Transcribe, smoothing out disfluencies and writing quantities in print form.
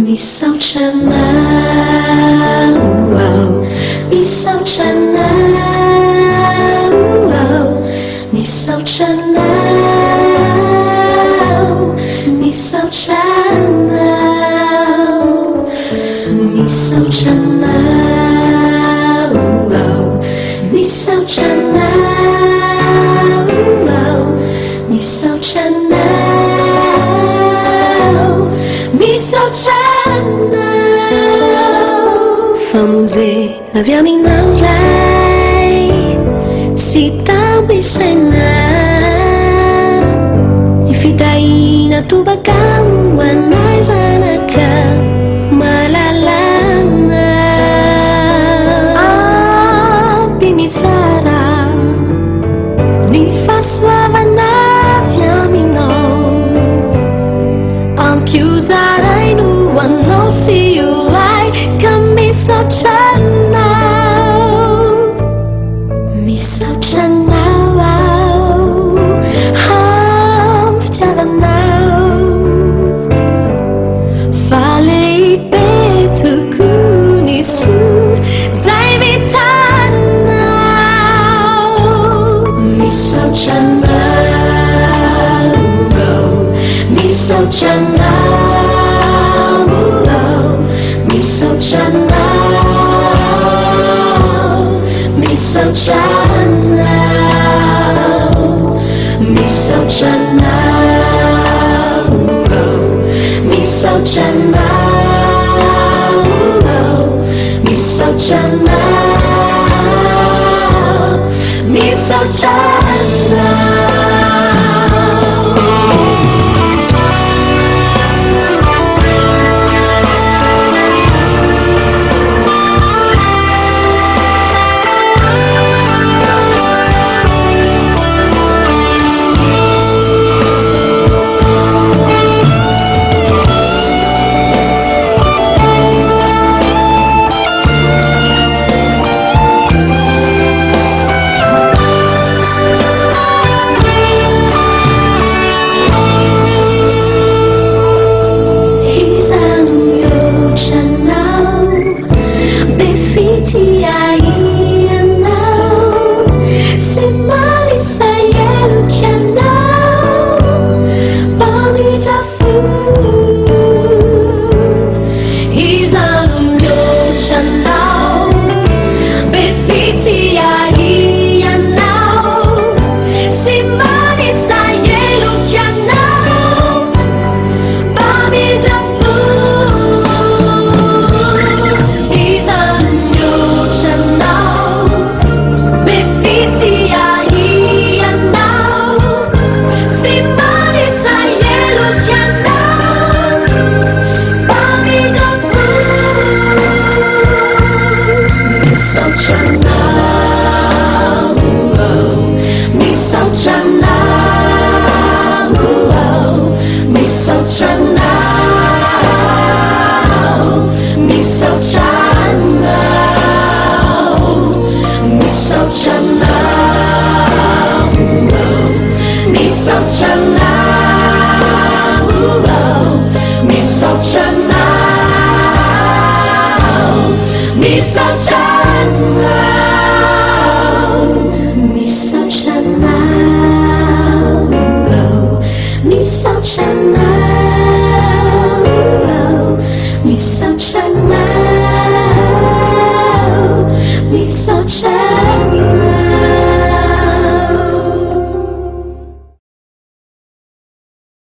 Miso chana, miso chana, miso chana, miso chana, miso chana, miso chana, miso chana, miso chana. Famuze avyamin nanjay sitang bisena ifitay na tubakawan ay sana ka malalanga pinisara ni faswava na vyaminao ampiusarai no ano si ulai miso chana, miso chana, ham vtavana, falei betuku nisu zai vitana, miso chana, miso chana, miso chana, miso chana, miso chana, miso chana, miso chana, miso chana. Miso chana, miso chana.